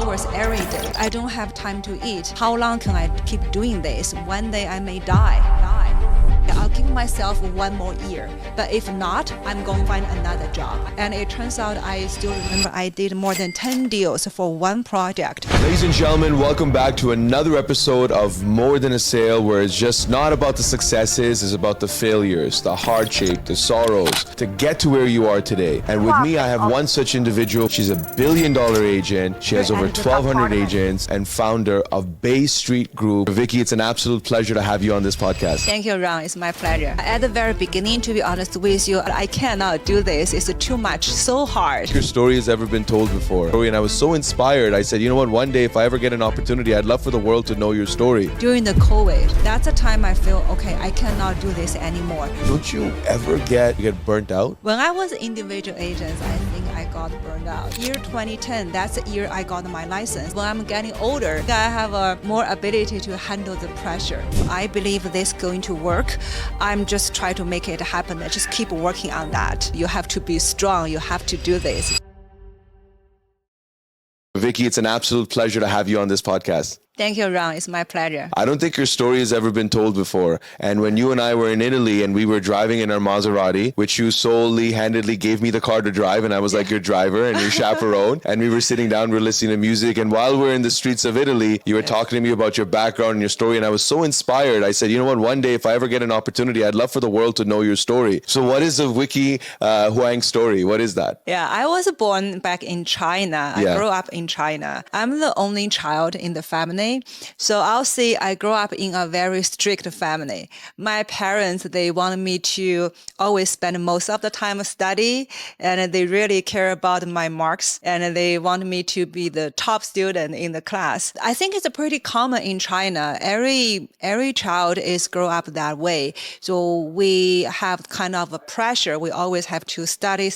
hours every day. I don't have time to eat. How long can I keep doing this? One day I may die. I'll give myself 1 more year. But if not, I'm going to find another job. And it turns out I still remember I did more than 10 deals for one project. Ladies and gentlemen, welcome back to another episode of More Than a Sale, where it's just not about the successes, it's about the failures, the hardship, the sorrows to get to where you are today. And with me, I have one such individual. She's a $1 billion agent. She has over 1,200 agents and founder of Bay Street Group. Vicki, it's an absolute pleasure to have you on this podcast. Thank you, Wang. It's my pleasure. At the very beginning, to be honest with you, I cannot do this. It's too much, so hard. Your story has ever been told before. And I was so inspired. I said, you know what, one day if I ever get an opportunity, I'd love for the world to know your story. During the COVID, that's a time I feel, okay, I cannot do this anymore. Don't you ever get burnt out? When I was individual agent, I think I got burned out. Year 2010, that's the year I got my license. When I'm getting older, I have a more ability to handle the pressure. I believe this is going to work. I'm just trying to make it happen. I just keep working on that. You have to be strong. You have to do this. Vicki, it's an absolute pleasure to have you on this podcast. Thank you, Wang. It's my pleasure. I don't think your story has ever been told before. And when you and I were in Italy and we were driving in our Maserati, which you solely handedly gave me the car to drive, and I was like your driver and your chaperone, and we were sitting down, we were listening to music, and while we're in the streets of Italy, you were talking to me about your background and your story, and I was so inspired. I said, you know what, one day if I ever get an opportunity, I'd love for the world to know your story. So what is the Vicky Huang story? What is that? Yeah, I was born back in China. I grew up in China. I'm the only child in the family. So I'll say I grew up in a very strict family. My parents, they wanted me to always spend most of the time study, and they really care about my marks, and they want me to be the top student in the class. I think it's pretty common in China. Every child is grow up that way. So we have kind of a pressure. We always have to study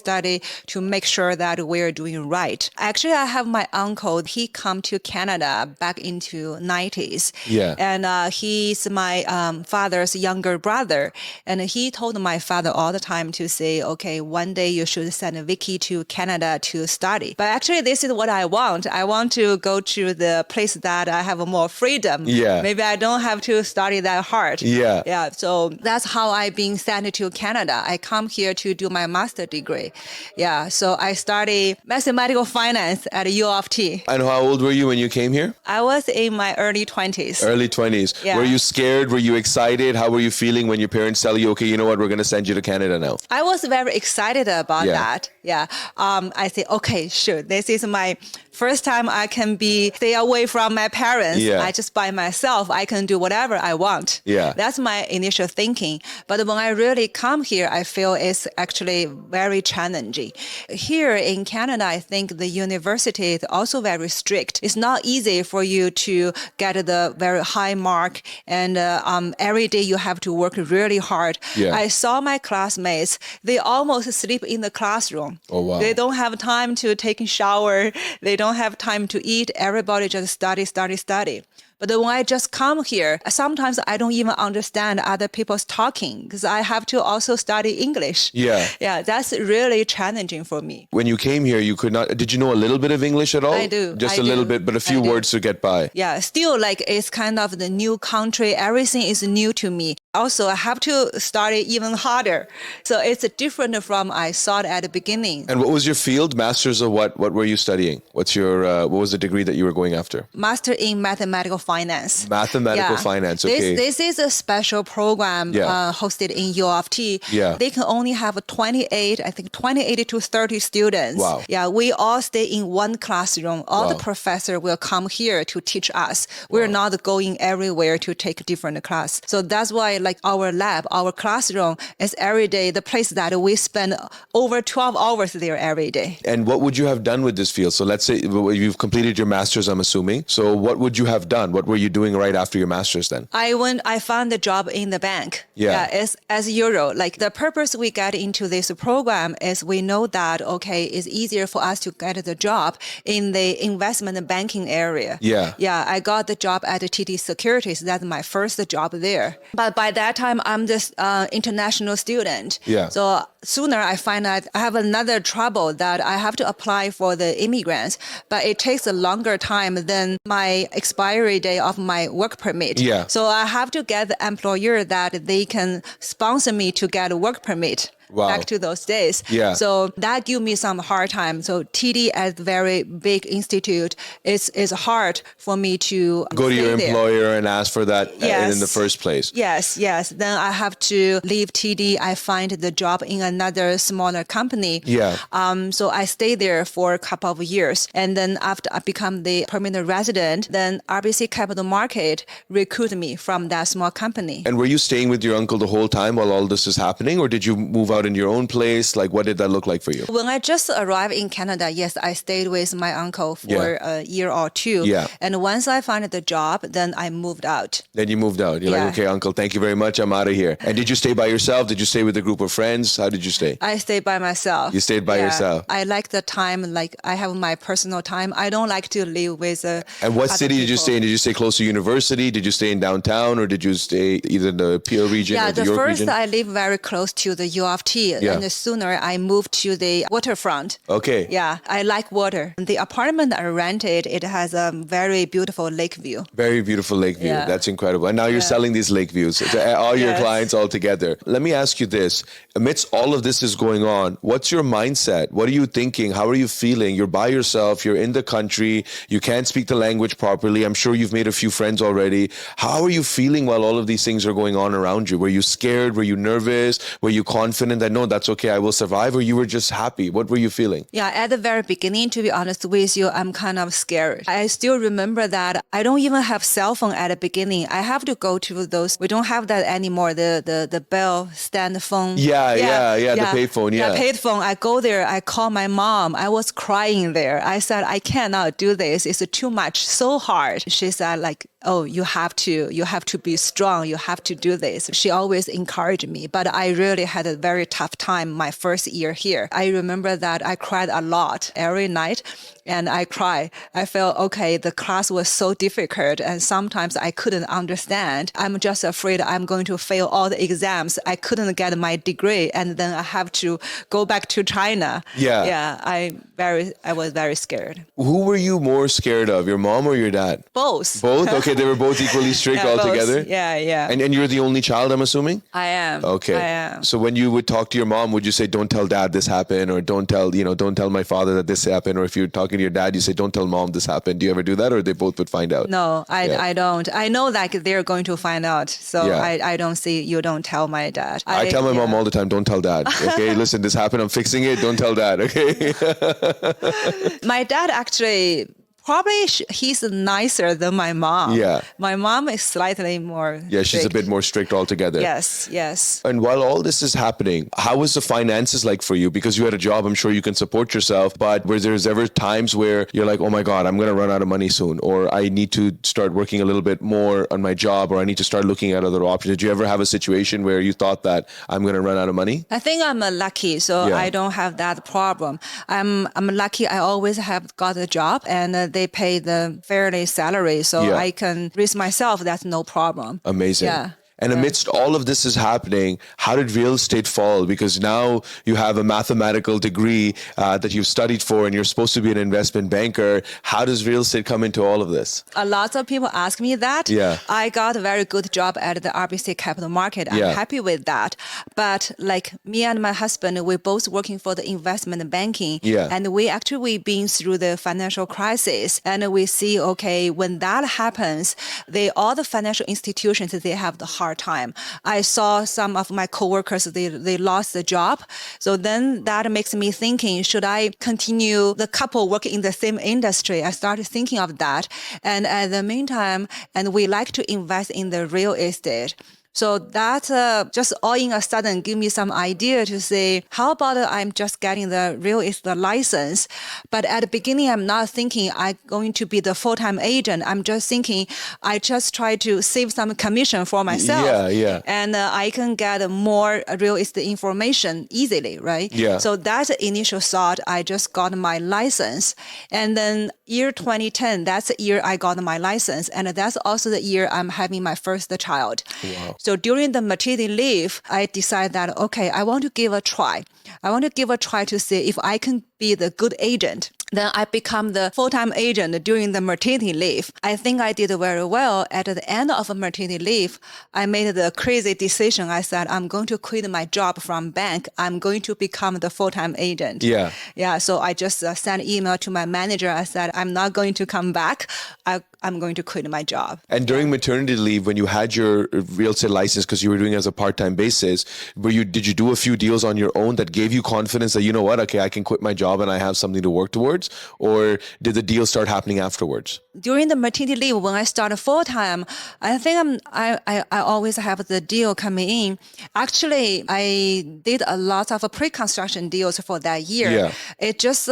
to make sure that we're doing right. Actually, I have my uncle. He come to Canada back into 90s. Yeah. And he's my father's younger brother. And he told my father all the time to say, okay, one day you should send Vicky to Canada to study. But actually, this is what I want. I want to go to the place that I have more freedom. Yeah. Maybe I don't have to study that hard. Yeah. Yeah. So that's how I've been sent to Canada. I come here to do my master's degree. Yeah. So I studied mathematical finance at U of T. And how old were you when you came here? I was in my early 20s. Early 20s. Yeah. Were you scared? Were you excited? How were you feeling when your parents tell you, okay, you know what, we're going to send you to Canada now? I was very excited about that. Yeah. I said, okay, sure. This is my first time I can stay away from my parents. Yeah. I just by myself, I can do whatever I want. Yeah. That's my initial thinking. But when I really come here, I feel it's actually very challenging. Here in Canada, I think the university is also very strict. It's not easy for you to get the very high mark, and every day you have to work really hard. Yeah. I saw my classmates, they almost sleep in the classroom. Oh, wow. They don't have time to take a shower. They don't have time to eat. Everybody just study. But when I just come here, sometimes I don't even understand other people's talking because I have to also study English. Yeah. Yeah, that's really challenging for me. When you came here, you could not, did you know a little bit of English at all? I do. Just a little bit, but a few words to get by. Yeah, still it's kind of the new country. Everything is new to me. Also, I have to study even harder. So it's different from I thought at the beginning. And what was your field? Masters of what? What were you studying? What was the degree that you were going after? Master in mathematical finance. Mathematical finance, okay. This is a special program hosted in U of T. Yeah. They can only have 28 to 30 students. Wow. Yeah, we all stay in one classroom. All the professor will come here to teach us. We're not going everywhere to take different class. So that's why our lab, our classroom is every day the place that we spend over 12 hours there every day. And what would you have done with this field? So let's say you've completed your master's, I'm assuming. So what would you have done? What were you doing right after your master's then? I found a job in the bank. Yeah. As usual. Like the purpose we get into this program is we know that, okay, it's easier for us to get the job in the investment banking area. Yeah. Yeah. I got the job at TD Securities. That's my first job there. But by that time, I'm just international student. Yeah. So sooner I find out I have another trouble that I have to apply for the immigrants, but it takes a longer time than my expiry date of my work permit. Yeah. So I have to get the employer that they can sponsor me to get a work permit. Wow. Back to those days. Yeah. So that gave me some hard time. So TD as a very big institute, it's hard for me to go to your employer and ask for that Yes. in the first place. Yes. Then I have to leave TD. I find the job in another smaller company. Yeah. So I stayed there for a couple of years. And then after I become the permanent resident, then RBC Capital Market recruited me from that small company. And were you staying with your uncle the whole time while all this is happening, or did you move out in your own place? Like, what did that look like for you? When I just arrived in Canada, yes, I stayed with my uncle for a year or two. Yeah. And once I found the job, then I moved out. Then you moved out. You're like, okay, uncle, thank you very much. I'm out of here. And did you stay by yourself? Did you stay with a group of friends? How did you stay? I stayed by myself. You stayed by yourself. I like the time, like I have my personal time. I don't like to live with And what other city did you people. stay in? Did you stay close to university? Did you stay in downtown, or did you stay either in the Peel region or the the York first region? I live very close to the U of T, and sooner I moved to the waterfront. Okay. Yeah, I like water. The apartment I rented, it has a very beautiful lake view. Very beautiful lake view. Yeah. That's incredible. And now you're selling these lake views to all your Yes. clients all together. Let me ask you this. Amidst all of this is going on, what's your mindset? What are you thinking? How are you feeling? You're by yourself. You're in the country. You can't speak the language properly. I'm sure you've made a few friends already. How are you feeling while all of these things are going on around you? Were you scared? Were you nervous? Were you confident that, no, that's okay, I will survive? Or you were just happy? What were you feeling? Yeah, at the very beginning, to be honest with you, I'm kind of scared. I still remember that I don't even have cell phone at the beginning. I have to go to those. We don't have that anymore. The bell stand phone. The payphone. Yeah, payphone. I go there. I call my mom. I was crying there. I said, I cannot do this. It's too much, so hard. She said, like, oh, you have to be strong. You have to do this. She always encouraged me, but I really had a very tough time my first year here. I remember that I cried a lot every night, and I cried. I felt, okay, the class was so difficult, and sometimes I couldn't understand. I'm just afraid I'm going to fail all the exams. I couldn't get my degree, and then I have to go back to China. Yeah. I was very scared. Who were you more scared of, your mom or your dad? Both. Both? Okay, they were both equally strict altogether? Both. Yeah. And you're the only child, I'm assuming? I am. Okay. I am. So when you would talk to your mom, would you say, don't tell dad this happened, or don't tell my father that this happened? Or if you're talking to your dad, you say, don't tell mom this happened. Do you ever do that, or they both would find out? No, I don't. I know that they're going to find out. So Yeah. I don't see, you don't tell my dad. I tell my mom all the time, don't tell dad. Okay, listen, this happened, I'm fixing it. Don't tell dad, okay? My dad actually, probably he's nicer than my mom. Yeah. My mom is slightly more Yeah, she's a strict. bit more strict altogether. Yes. And while all this is happening, how was the finances like for you? Because you had a job, I'm sure you can support yourself, but were there ever times where you're like, oh my God, I'm going to run out of money soon, or I need to start working a little bit more on my job, or I need to start looking at other options? Did you ever have a situation where you thought that I'm going to run out of money? I think I'm lucky, so Yeah. I don't have that problem. I'm lucky. I always have got a job, and they pay the fairly salary, so Yeah. I can raise myself. That's no problem. Amazing. Yeah. And amidst all of this is happening, how did real estate fall? Because now you have a mathematical degree that you've studied for, and you're supposed to be an investment banker. How does real estate come into all of this? A lot of people ask me that. Yeah. I got a very good job at the RBC Capital Market. I'm Yeah. happy with that. But like me and my husband, we're both working for the investment banking. Yeah. And we actually been through the financial crisis. And we see, okay, when that happens, all the financial institutions, they have the hard time. I saw some of my coworkers, they lost the job. So then that makes me thinking, should I continue the couple working in the same industry? I started thinking of that. And at the meantime, and we like to invest in the real estate. So that just all in a sudden give me some idea to say, how about I'm just getting the real estate license? But at the beginning, I'm not thinking I'm going to be the full-time agent. I'm just thinking I just try to save some commission for myself. Yeah. And I can get more real estate information easily, right? Yeah. So that's the initial thought. I just got my license. And then year 2010, that's the year I got my license. And that's also the year I'm having my first child. Wow. So during the maternity leave, I decided that, okay, I want to give a try. I want to give a try to see if I can be the good agent. Then I become the full-time agent during the maternity leave. I think I did very well. At the end of maternity leave, I made the crazy decision. I said, I'm going to quit my job from bank. I'm going to become the full-time agent. Yeah. So I just sent an email to my manager. I said, I'm not going to come back. I'm going to quit my job. And during maternity leave, when you had your real estate license, because you were doing it as a part-time basis, did you do a few deals on your own that gave you confidence that, you know what, okay, I can quit my job and I have something to work towards? Or did the deal start happening afterwards? During the maternity leave, when I started full-time, I think I always have the deal coming in. Actually, I did a lot of pre-construction deals for that year. Yeah. It just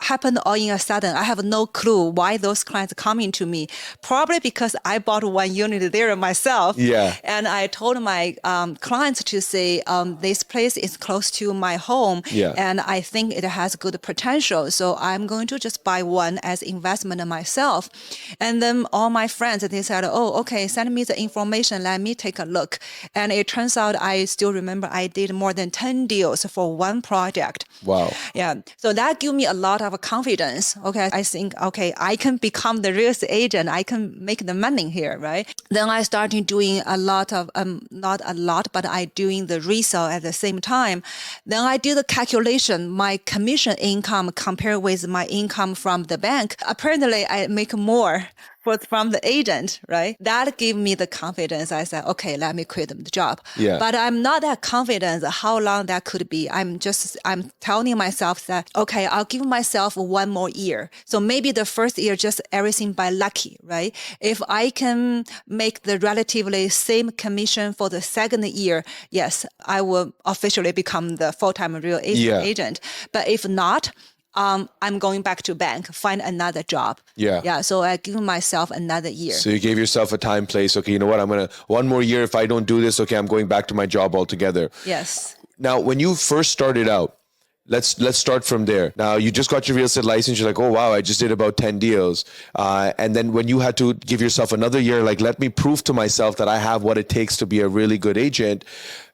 happened all in a sudden. I have no clue why those clients coming to me. Probably because I bought one unit there myself. Yeah. And I told my clients to say, this place is close to my home. Yeah. And I think it has good potential. So I'm going to just buy one as investment myself. And then all my friends, they said, oh, okay, send me the information. Let me take a look. And it turns out I still remember I did more than 10 deals for one project. Wow. Yeah. So that gave me a lot of confidence. Okay. I think, okay, I can become the real estate agent. I can make the money here, right? Then I started doing a lot of, not a lot, but I doing the resale at the same time. Then I did the calculation, my commission income compared with my income from the bank. Apparently I make more from the agent, right? That gave me the confidence. I said, okay, let me quit the job. Yeah. But I'm not that confident how long that could be. I'm telling myself that, okay, I'll give myself one more year. So maybe the first year, just everything by lucky, right? If I can make the relatively same commission for the second year, yes, I will officially become the full-time real estate agent. But if not, I'm going back to bank, find another job. Yeah. So I give myself another year. So you gave yourself a time place. Okay, you know what? One more year. If I don't do this, okay, I'm going back to my job altogether. Yes. Now, when you first started out, let's start from there. Now, you just got your real estate license. You're like, oh, wow, I just did about 10 deals. And then when you had to give yourself another year, like, let me prove to myself that I have what it takes to be a really good agent.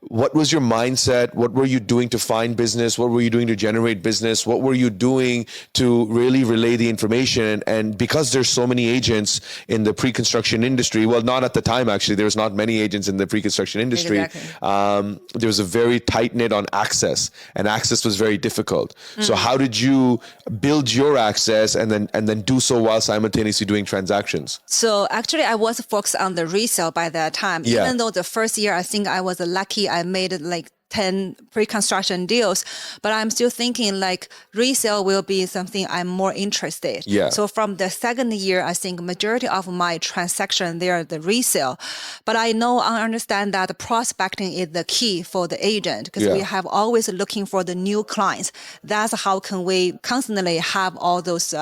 What was your mindset? What were you doing to find business? What were you doing to generate business? What were you doing to really relay the information? And because there's so many agents in the pre-construction industry, well, not at the time, actually, there's not many agents in the pre-construction industry. Exactly. There was a very tight knit on access, and access was very difficult. So how did you build your access and then do so while simultaneously doing transactions? So actually, I was focused on the resale by that time. Yeah. Even though the first year, I think I was lucky. I made like 10 pre-construction deals, but I'm still thinking like resale will be something I'm more interested. Yeah. So from the second year, I think majority of my transaction, they are the resale. But I understand that prospecting is the key for the agent because we have always looking for the new clients. That's how can we constantly have all those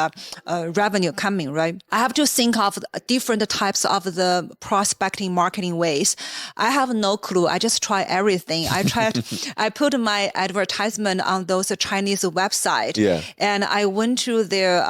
revenue coming, right? I have to think of different types of the prospecting marketing ways. I have no clue. I just try everything. I put my advertisement on those Chinese website, and I went to their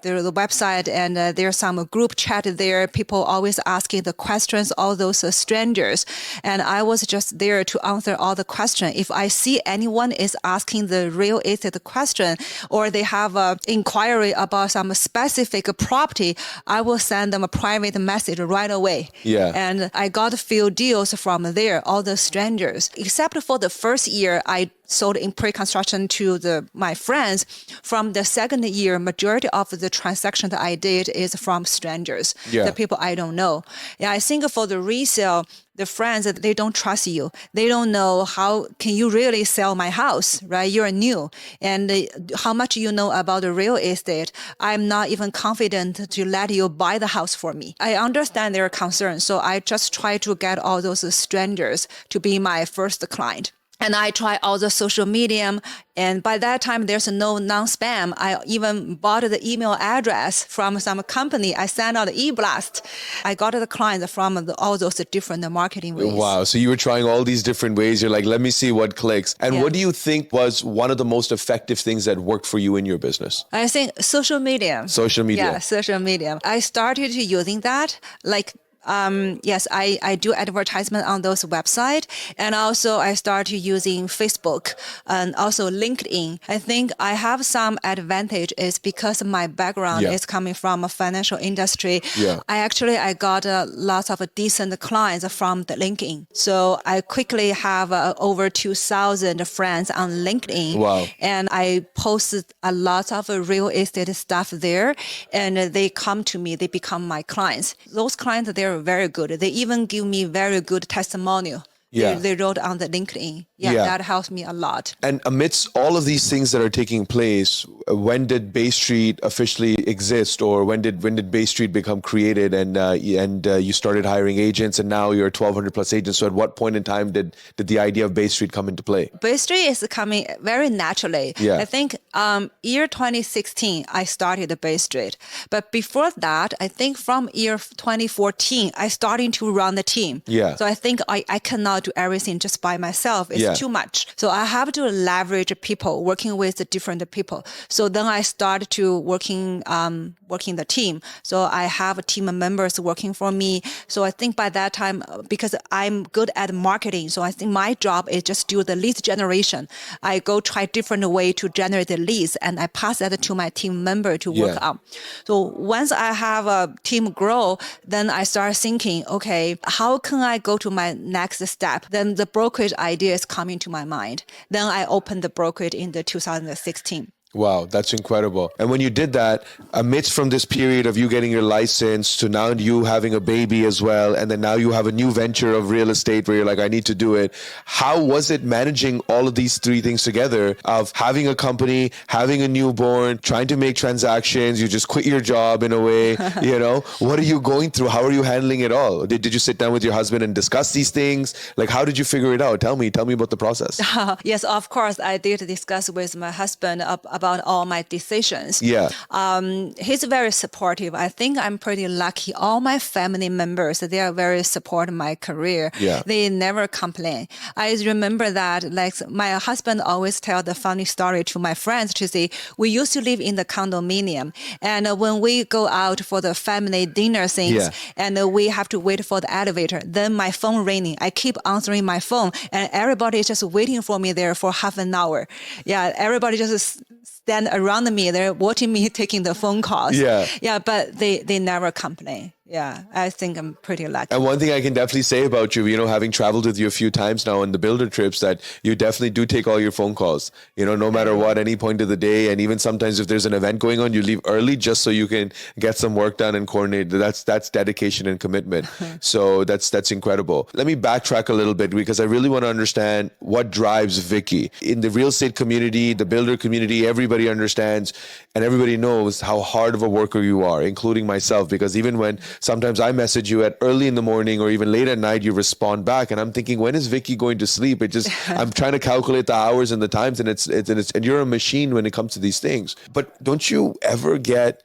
website, and there's some group chat there. People always asking the questions, all those strangers, and I was just there to answer all the questions. If I see anyone is asking the real estate question, or they have an inquiry about some specific property, I will send them a private message right away. And I got a few deals from there, all the strangers, except for the first year I sold in pre-construction to my friends. From the second year, majority of the transactions that I did is from strangers, the people I don't know. I think for the resale, the friends, they don't trust you. They don't know how can you really sell my house, right? You're new. And how much you know about the real estate. I'm not even confident to let you buy the house for me. I understand their concerns. So I just try to get all those strangers to be my first client. And I try all the social media. And by that time, there's no non-spam. I even bought the email address from some company. I sent out e-blast. I got the clients from all those different marketing ways. Wow. So you were trying all these different ways. You're like, let me see what clicks. And what do you think was one of the most effective things that worked for you in your business? I think social media. Social media. Yeah, social media. I started using that yes, I do advertisement on those websites. And also I started using Facebook and also LinkedIn. I think I have some advantage is because my background is coming from a financial industry. Yeah. I got lots of decent clients from the LinkedIn. So I quickly have over 2,000 friends on LinkedIn. Wow. And I posted a lot of real estate stuff there. And they come to me, they become my clients. Those clients, they're very good. They even give me very good testimonial. They wrote on the LinkedIn. That helps me a lot. And amidst all of these things that are taking place, when did Bay Street officially exist, or when did Bay Street become created, and you started hiring agents, and now you're 1,200 plus agents? So at what point in time did the idea of Bay Street come into play? Bay Street is coming very naturally. I think year 2016, I started the Bay Street. But before that, I think from year 2014, I started to run the team. So I think I cannot do everything just by myself. It's too much. So I have to leverage people, working with the different people. So then I started to working the team. So I have team members working for me. So I think by that time, because I'm good at marketing, so I think my job is just do the lead generation. I go try different way to generate the leads, and I pass that to my team member to work on. So once I have a team grow, then I start thinking, okay, how can I go to my next step? Then the brokerage idea is coming to my mind. Then I opened the brokerage in the 2016. Wow, that's incredible. And when you did that, amidst from this period of you getting your license to now you having a baby as well, and then now you have a new venture of real estate where you're like, I need to do it. How was it managing all of these three things together, of having a company, having a newborn, trying to make transactions, you just quit your job in a way, What are you going through? How are you handling it all? Did you sit down with your husband and discuss these things? Like, how did you figure it out? Tell me about the process. Yes, of course. I did discuss with my husband about all my decisions. He's very supportive. I think I'm pretty lucky. All my family members, they are very supportive of my career. They never complain. I remember that, like, my husband always tell the funny story to my friends to say, we used to live in the condominium. And when we go out for the family dinner things, and we have to wait for the elevator, then my phone ringing. I keep answering my phone, and everybody is just waiting for me there for half an hour. Everybody just stand around me. They're watching me taking the phone calls. But they never complain. I think I'm pretty lucky. And one thing I can definitely say about you, having traveled with you a few times now on the builder trips, that you definitely do take all your phone calls, no matter what, any point of the day. And even sometimes if there's an event going on, you leave early just so you can get some work done and coordinate. That's dedication and commitment. So that's incredible. Let me backtrack a little bit, because I really want to understand what drives Vicky. In the real estate community, the builder community, everybody understands and everybody knows how hard of a worker you are, including myself, because even when sometimes I message you at early in the morning or even late at night, you respond back, and I'm thinking, when is Vicky going to sleep? I'm trying to calculate the hours and the times, and you're a machine when it comes to these things. But don't you ever get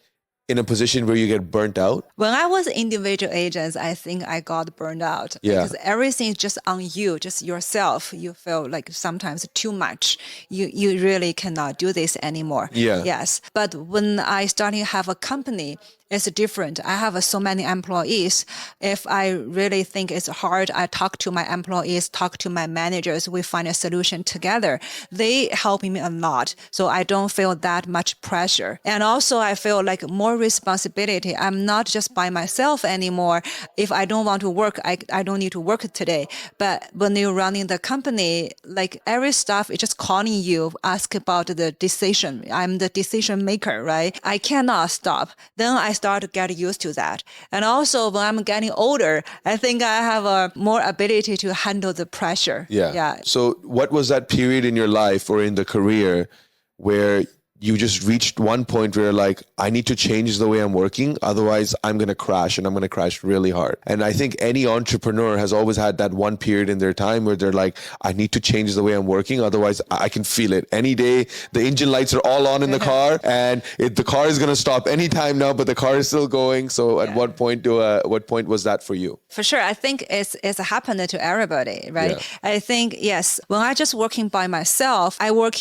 in a position where you get burnt out? When I was individual agents, I think I got burned out because everything is just on you, just yourself. You feel like sometimes too much. You really cannot do this anymore. Yes. But when I started to have a company, it's different. I have so many employees. If I really think it's hard, I talk to my employees, talk to my managers. We find a solution together. They help me a lot. So I don't feel that much pressure. And also I feel like more more responsibility. I'm not just by myself anymore. If I don't want to work, I don't need to work today. But when you're running the company, like every staff is just calling you, ask about the decision. I'm the decision maker, right? I cannot stop. Then I start to get used to that. And also when I'm getting older, I think I have a more ability to handle the pressure. Yeah. So what was that period in your life or in the career where you just reached one point where like, I need to change the way I'm working. Otherwise I'm going to crash, and I'm going to crash really hard. And I think any entrepreneur has always had that one period in their time where they're like, I need to change the way I'm working. Otherwise I can feel it any day. The engine lights are all on in the car, and the car is going to stop anytime now, but the car is still going. So at what point was that for you? For sure. I think it's happened to everybody, right? Yeah. I think, yes, when I just working by myself, I work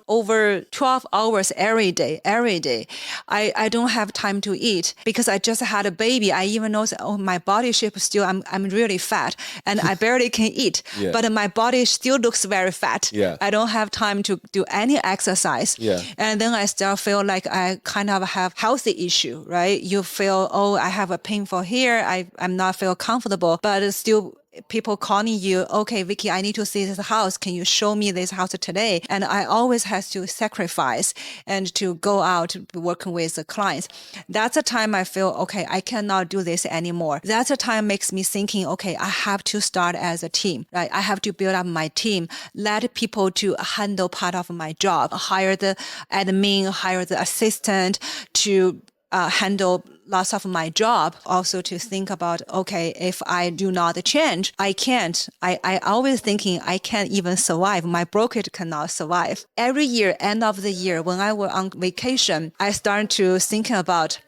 over 12 hours every day. I don't have time to eat because I just had a baby. I even know, my body shape still, I'm really fat and I barely can eat, but my body still looks very fat. I don't have time to do any exercise. And then I still feel like I kind of have healthy issue, right? You feel, I have a painful here. I'm not feel comfortable, but still people calling you, okay, Vicky, I need to see this house. Can you show me this house today? And I always have to sacrifice and to go out working with the clients. That's a time I feel, okay, I cannot do this anymore. That's a time makes me thinking, okay, I have to start as a team, right? I have to build up my team, let people to handle part of my job, hire the admin, hire the assistant to handle lots of my job. Also to think about, okay, if I do not change, I can't. I always thinking I can't even survive. My brokerage cannot survive. Every year, end of the year, when I were on vacation, I started to think about,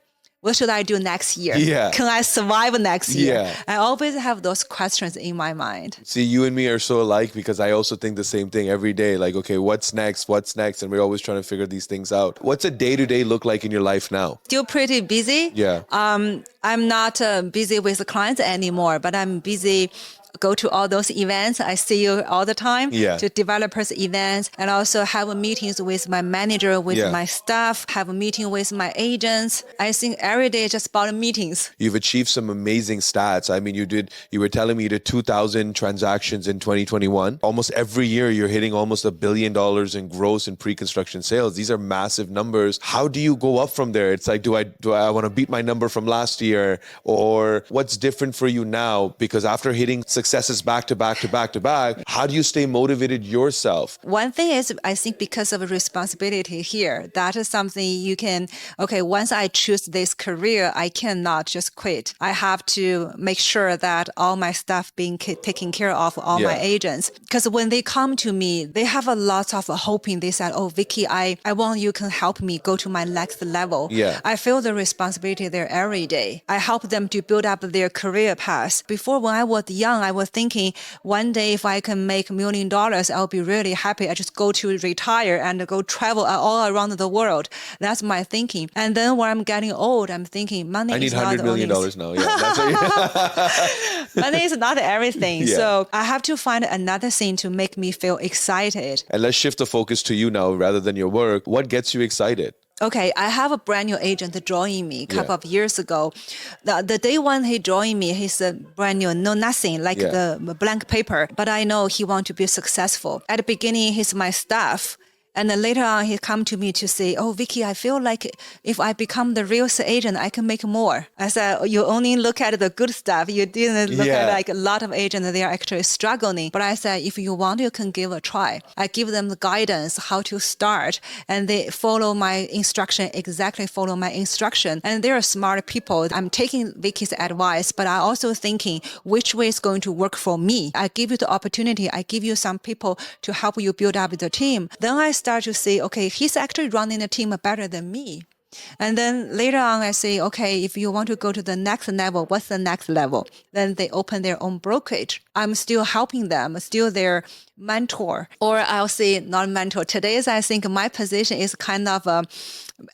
what should I do next year? Can I survive next year? I always have those questions in my mind. See, you and me are so alike because I also think the same thing every day. Like, okay, what's next? And we're always trying to figure these things out. What's a day-to-day look like in your life now? Still pretty busy. I'm not busy with the clients anymore, but I'm busy go to all those events. I see you all the time to developers events, and also have meetings with my manager, with my staff, have a meeting with my agents. I think every day just about meetings. You've achieved some amazing stats. I mean, you were telling me you did 2,000 transactions in 2021. Almost every year you're hitting almost $1 billion in gross and pre-construction sales. These are massive numbers. How do you go up from there? It's like, do I want to beat my number from last year, or what's different for you now? Because after hitting successes back to back, how do you stay motivated yourself? One thing is, I think because of responsibility here, that is something you can, okay, once I choose this career, I cannot just quit. I have to make sure that all my stuff being taken care of, all my agents. Because when they come to me, they have a lot of hoping. They said, oh, Vicky, I want you can help me go to my next level. I feel the responsibility there every day. I help them to build up their career path. Before, when I was young, I was thinking one day if I can make $1 million, I'll be really happy. I just go to retire and go travel all around the world. That's my thinking. And then when I'm getting old, I'm thinking money is not $100 million now. Money is not everything. So I have to find another thing to make me feel excited. And let's shift the focus to you now rather than your work. What gets you excited? Okay, I have a brand new agent joining me a couple of years ago. The day when he joined me, he's brand new, no nothing, like the blank paper. But I know he wants to be successful. At the beginning, he's my staff. And then later on, he come to me to say, oh, Vicky, I feel like if I become the real estate agent, I can make more. I said, you only look at the good stuff. You didn't look at like a lot of agents, they are actually struggling. But I said, if you want, you can give a try. I give them the guidance, how to start. And they follow my instruction, exactly follow my instruction. And they're smart people. I'm taking Vicky's advice, but I'm also thinking which way is going to work for me. I give you the opportunity. I give you some people to help you build up the team. Then I start to say, okay, he's actually running the team better than me. And then later on, I say, okay, if you want to go to the next level, what's the next level? Then they open their own brokerage. I'm still helping them, still their mentor. Or I'll say not mentor. Today's, I think my position is kind of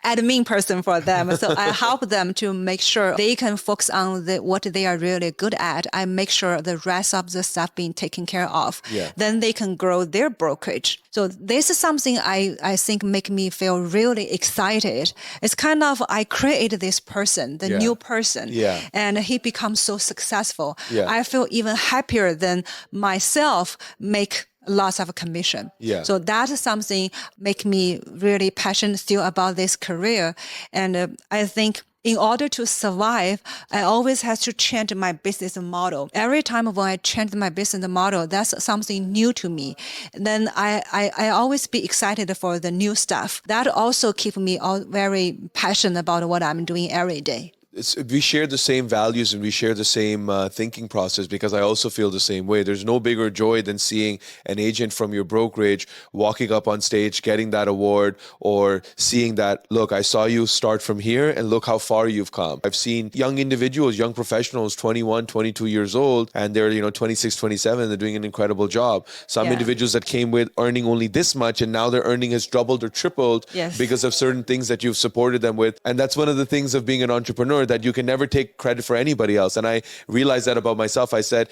admin person for them. So I help them to make sure they can focus on what they are really good at. I make sure the rest of the stuff being taken care of. Yeah. Then they can grow their brokerage. So this is something I think make me feel really excited. It's kind of, I created this person, the new person, and he becomes so successful. Yeah. I feel even happier than myself make lots of commission. Yeah. So that is something make me really passionate still about this career. And I think in order to survive, I always have to change my business model. Every time when I change my business model, that's something new to me. Then I always be excited for the new stuff. That also keep me very passionate about what I'm doing every day. We share the same values and we share the same thinking process, because I also feel the same way. There's no bigger joy than seeing an agent from your brokerage walking up on stage, getting that award, or seeing that, look, I saw you start from here and look how far you've come. I've seen young individuals, young professionals, 21, 22 years old, and they're 26, 27, they're doing an incredible job. Some individuals that came with earning only this much and now their earning has doubled or tripled because of certain things that you've supported them with. And that's one of the things of being an entrepreneur, that you can never take credit for anybody else. And I realized that about myself. I said,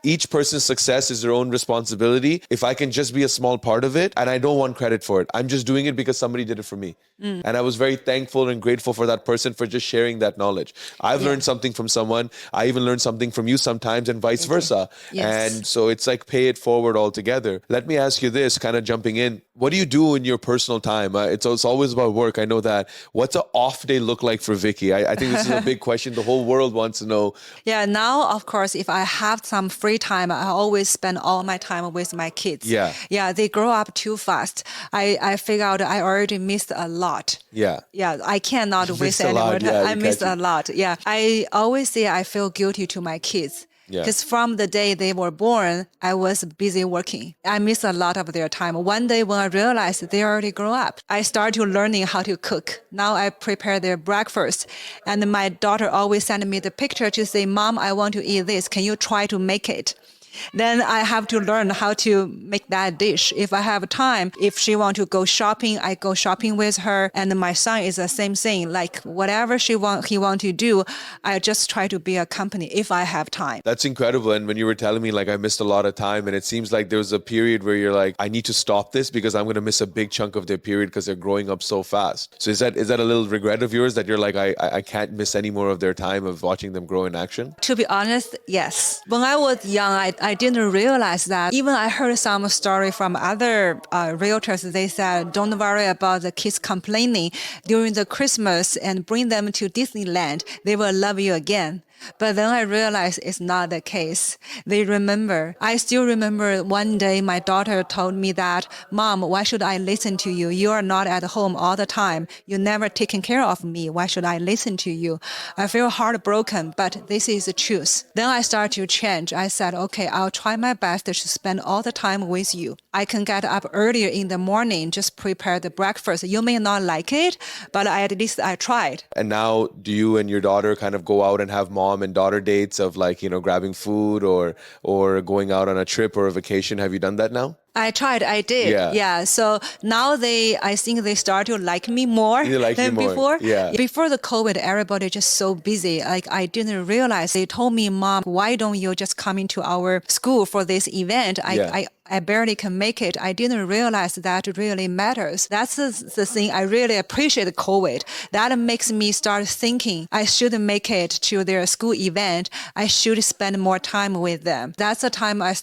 each person's success is their own responsibility. If I can just be a small part of it, and I don't want credit for it, I'm just doing it because somebody did it for me. And I was very thankful and grateful for that person for just sharing that knowledge. I've learned something from someone. I even learned something from you sometimes, and vice versa. And so it's like pay it forward altogether. Let me ask you this, kind of jumping in. What do you do in your personal time? It's always about work. I know that. What's an off day look like for Vicky? I think this is a big question the whole world wants to know. Yeah, now, of course, if I have some free time, I always spend all my time with my kids. Yeah, they grow up too fast. I figure out I already missed a lot. Yeah, I cannot waste any more time. I missed a lot. Yeah, I always say I feel guilty to my kids. Because from the day they were born, I was busy working. I missed a lot of their time. One day when I realized they already grew up, I started learning how to cook. Now I prepare their breakfast. And my daughter always sent me the picture to say, Mom, I want to eat this. Can you try to make it? Then I have to learn how to make that dish. If I have time, if she want to go shopping, I go shopping with her. And my son is the same thing. Like whatever he want to do, I just try to be a company if I have time. That's incredible. And when you were telling me like I missed a lot of time, and it seems like there was a period where you're like, I need to stop this because I'm going to miss a big chunk of their period because they're growing up so fast. So is that a little regret of yours that you're like, I can't miss any more of their time of watching them grow in action? To be honest, yes. When I was young, I didn't realize that. Even I heard some story from other realtors. They said, don't worry about the kids complaining during the Christmas and bring them to Disneyland. They will love you again. But then I realized it's not the case. They remember. I still remember one day my daughter told me that, Mom, why should I listen to you? You are not at home all the time. You never taken care of me. Why should I listen to you? I feel heartbroken, but this is the truth. Then I started to change. I said, okay, I'll try my best to spend all the time with you. I can get up earlier in the morning, just prepare the breakfast. You may not like it, but at least I tried. And now do you and your daughter kind of go out and have mom and daughter dates of like, grabbing food or going out on a trip or a vacation? Have you done that now? I tried. I did. Yeah. So now I think they start to like me more than before. Yeah. Before the COVID, everybody just so busy. Like I didn't realize. They told me, Mom, why don't you just come into our school for this event? I barely can make it. I didn't realize that really matters. That's the thing I really appreciate COVID. That makes me start thinking I should make it to their school event. I should spend more time with them. That's the time I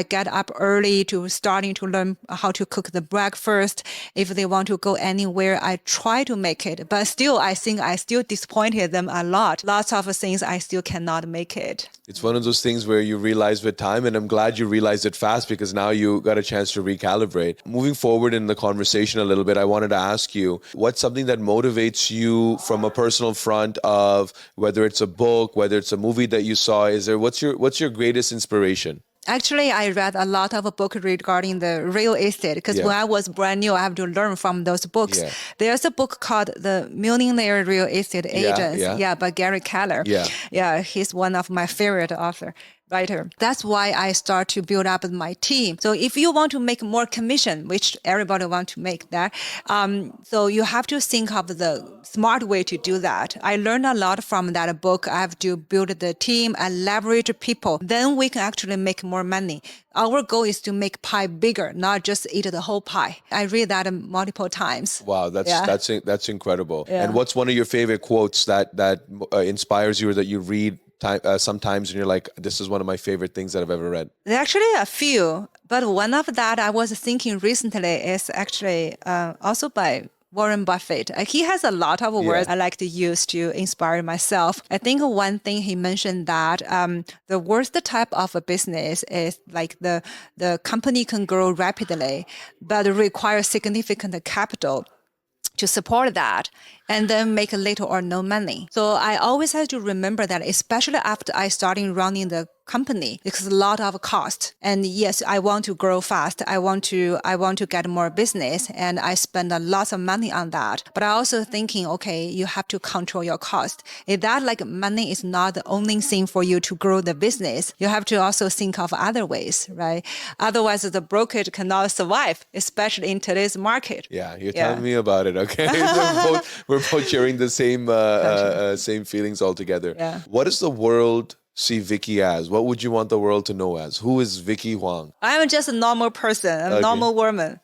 get up early to starting to learn how to cook the breakfast. If they want to go anywhere, I try to make it. But still, I think I still disappointed them a lot. Lots of things I still cannot make it. It's one of those things where you realize with time, and I'm glad you realized it fast because now you got a chance to recalibrate. Moving forward in the conversation a little bit, I wanted to ask you, what's something that motivates you from a personal front of whether it's a book, whether it's a movie that you saw? What's your greatest inspiration? Actually, I read a lot of books regarding the real estate because when I was brand new, I have to learn from those books. There's a book called The Millionaire Real Estate Agents, by Gary Keller. Yeah, he's one of my favorite authors. writer. That's why I start to build up my team. So if you want to make more commission, which everybody want to make that, so you have to think of the smart way to do that. I learned a lot from that book. I have to build the team and leverage people. Then we can actually make more money. Our goal is to make pie bigger, not just eat the whole pie. I read that multiple times. Wow, that's incredible. Yeah. And what's one of your favorite quotes that inspires you or that you read sometimes and you're like, this is one of my favorite things that I've ever read? There are actually a few, but one of that I was thinking recently is actually also by Warren Buffett. He has a lot of words I like to use to inspire myself. I think one thing he mentioned that the worst type of a business is like the company can grow rapidly, but require significant capital to support that and then make little or no money. So I always have to remember that, especially after I started running the company, because a lot of cost. And yes, I want to grow fast. I want to get more business, and I spend a lot of money on that. But I also thinking, okay, you have to control your cost. If that like money is not the only thing for you to grow the business, you have to also think of other ways, right? Otherwise, the brokerage cannot survive, especially in today's market. Yeah, you're telling me about it. Okay, we're both sharing the same feelings altogether. Yeah. What does the world see Vicky as? What would you want the world to know as? Who is Vicky Huang? I'm just a normal person, a normal woman.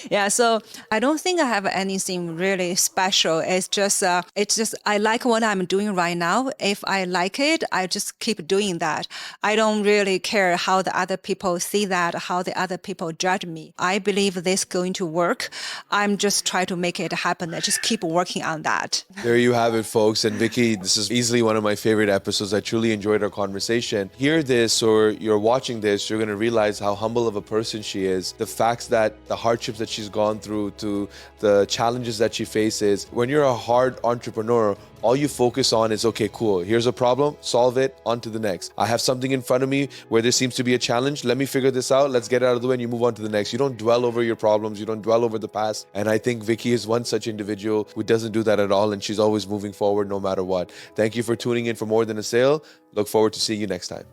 Yeah, so I don't think I have anything really special. It's just I like what I'm doing right now. If I like it, I just keep doing that. I don't really care how the other people see that, how the other people judge me. I believe this is going to work. I'm just trying to make it happen. I just keep working on that. There you have it, folks. And Vicky, this is easily one of my favorite episodes. I truly enjoyed our conversation. Hear this, or you're watching this, you're going to realize how humble of a person she is. The facts that the hardships that she's gone through, to the challenges that she faces. When you're a hard entrepreneur, all you focus on is, okay, cool, here's a problem, solve it, on to the next. I have something in front of me where there seems to be a challenge. Let me figure this out. Let's get it out of the way, and you move on to the next. You don't dwell over your problems. You don't dwell over the past. And I think Vicky is one such individual who doesn't do that at all, and she's always moving forward no matter what. Thank you for tuning in for More Than a Sale. Look forward to seeing you next time.